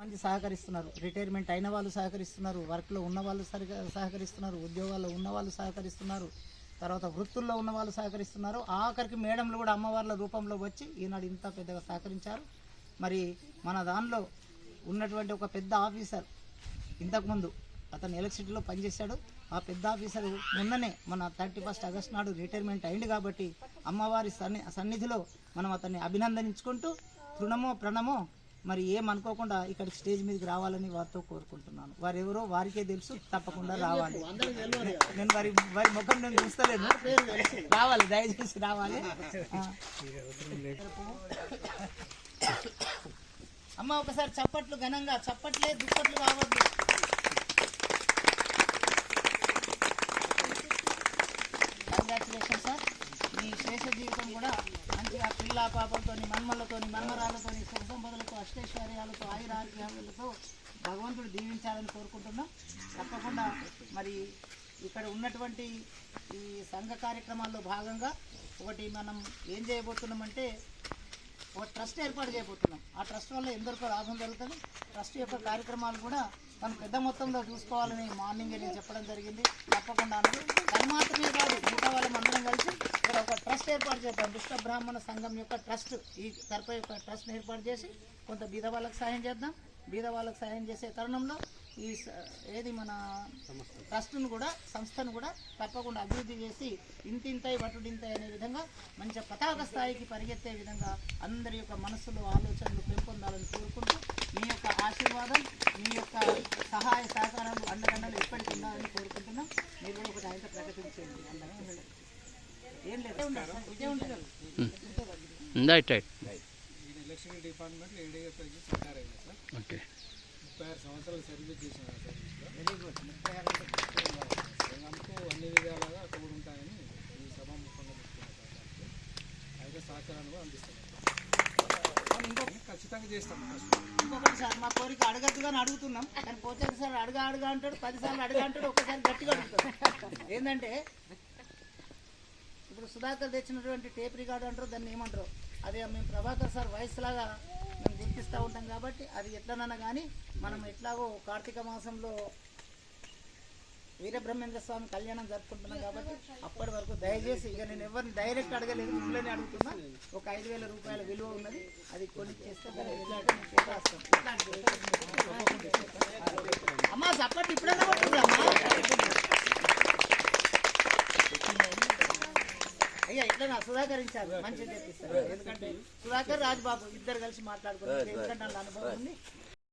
మంది సహకరిస్తున్నారు. రిటైర్మెంట్ అయిన వాళ్ళు సహకరిస్తున్నారు, వర్క్లో ఉన్న వాళ్ళు సహకరిస్తున్నారు, ఉద్యోగాల్లో ఉన్న వాళ్ళు సహకరిస్తున్నారు, తర్వాత వృత్తుల్లో ఉన్న వాళ్ళు సహకరిస్తున్నారు. ఆఖరికి మేడంలు కూడా అమ్మవార్ల రూపంలో వచ్చి ఈనాడు ఇంత పెద్దగా సహకరించారు. మరి మన దానిలో ఉన్నటువంటి ఒక పెద్ద ఆఫీసర్ ఇంతకుముందు అతను ఎలక్ట్రిసిటీలో పనిచేశాడు. ఆ పెద్ద ఆఫీసర్ మొన్ననే మన 31 ఆగస్టు నాడు రిటైర్మెంట్ అయింది. కాబట్టి అమ్మవారి సన్నిధిలో మనం అతన్ని అభినందించుకుంటూ తృణమో ప్రణమో మరి ఏమనుకోకుండా ఇక్కడ స్టేజ్ మీదకి రావాలని వారితో కోరుకుంటున్నాను. వారెవరో వారికే తెలుసు, తప్పకుండా రావాలి. నేను వారి ముఖం నేను చూస్తలేను, రావాలి, దయచేసి రావాలి. అమ్మ ఒకసారి చప్పట్లు ఘనంగా, చప్పట్లే దుప్పట్లు కావద్దు. Congratulation sir. మీ శేష జీవితం కూడా మంచిగా పిల్ల పాపలతోని, మన్మలతోని, మన్మరాలతోని, సుఖ సంపదలతో, అష్టైశ్వర్యాలతో, ఆయురారోగ్యాలతో భగవంతుడు దీవించాలని కోరుకుంటున్నాం. తప్పకుండా మరి ఇక్కడ ఉన్నటువంటి ఈ సంఘ కార్యక్రమాల్లో భాగంగా ఒకటి మనం ఏం చేయబోతున్నామంటే ఒక ట్రస్ట్ ఏర్పాటు చేయబోతున్నాం. ఆ ట్రస్ట్ వల్ల ఎందరికో లాభం జరుగుతుంది. ట్రస్ట్ యొక్క కార్యక్రమాలు కూడా మనం పెద్ద మొత్తంలో చూసుకోవాలని మార్నింగే నేను చెప్పడం జరిగింది. తప్పకుండా అది మాత్రమే కాదు, మిగతా వాళ్ళం అందరం కలిసి ఇక్కడ ఒక ట్రస్ట్ ఏర్పాటు చేద్దాం. దుష్ట బ్రాహ్మణ సంఘం యొక్క ట్రస్ట్, ఈ తరఫు యొక్క ట్రస్ట్ని ఏర్పాటు చేసి కొంత బీద వాళ్ళకి సాయం చేద్దాం. బీద వాళ్ళకి సాయం చేసే తరుణంలో ఈ మన ట్రస్ట్ను కూడా, సంస్థను కూడా తప్పకుండా అభివృద్ధి చేసి ఇంతింతై వటుడింతై అనే విధంగా మంచి పతాక స్థాయికి పరిగెత్తే విధంగా అందరి యొక్క మనస్సులో ఆలోచనలు పెంపొందాలని కోరుకుంటూ మీ యొక్క ఆశీర్వాదం, మీ యొక్క సహాయ సహకారాలు అండదండలు ఎప్పటికీ ఉండాలని కోరుకుంటున్నాం. మీరు కూడా ఒకటి ఆయన ప్రకటించేయండి. ఏం లేదు, విజయం ఉంటుంది. ఎలక్షన్ డిపార్ట్మెంట్లో ఏడీగా రిటైర్ అయింది సార్. ఓకే, 36 సంవత్సరాలు సర్వీస్ చేసిన సర్వీస్లో వెరీ గుడ్. 36 సంఘంకు అన్ని విధాలుగా తోడు ఉంటాయని ఈ సభాముఖంగా చెప్తున్నారు. అయితే సహకారాన్ని కూడా అందిస్తున్నాం. ఖచ్చితంగా చేస్తాం. ఇంకొకటి సార్, మా కోరిక అడగద్దుగాని అడుగుతున్నాం, కానీ పోచారు సార్ అడగా అంటాడు, 10 సార్లు అడగా అంటాడు, ఒక్కసారి గట్టిగా అడుగుతాడు. ఏంటంటే ఇప్పుడు సుధాకర్ తెచ్చినటువంటి టేప్ రికార్డు అంటారు, దాన్ని ఏమంటారు, అదే మేము ప్రభాకర్ సార్ వాయిస్ లాగా మేము గుర్తిస్తూ ఉంటాం. కాబట్టి అది ఎట్లనన్నా కానీ మనం ఎట్లాగో కార్తీక మాసంలో వీరబ్రహ్మేంద్ర స్వామి కళ్యాణం జరుపుకుంటున్నాం. కాబట్టి అప్పటి వరకు దయచేసి, ఇక నేను ఎవరిని డైరెక్ట్ అడగలేదు, ఇంట్లోనే అడుగుతున్నా. ఒక 5,000 రూపాయల విలువ ఉన్నది, అది కొని చేస్తే అమ్మా సప్పటి ఇప్పుడైనా పడుతుంది అమ్మా. అయ్యా ఇట్లా సుధాకరించారు, మంచిగా చెప్పిస్తారు. ఎందుకంటే సుధాకర్ రాజుబాబు ఇద్దరు కలిసి మాట్లాడుకున్నారు. ఎందుకంటే వాళ్ళ అనుభవం ఉంది.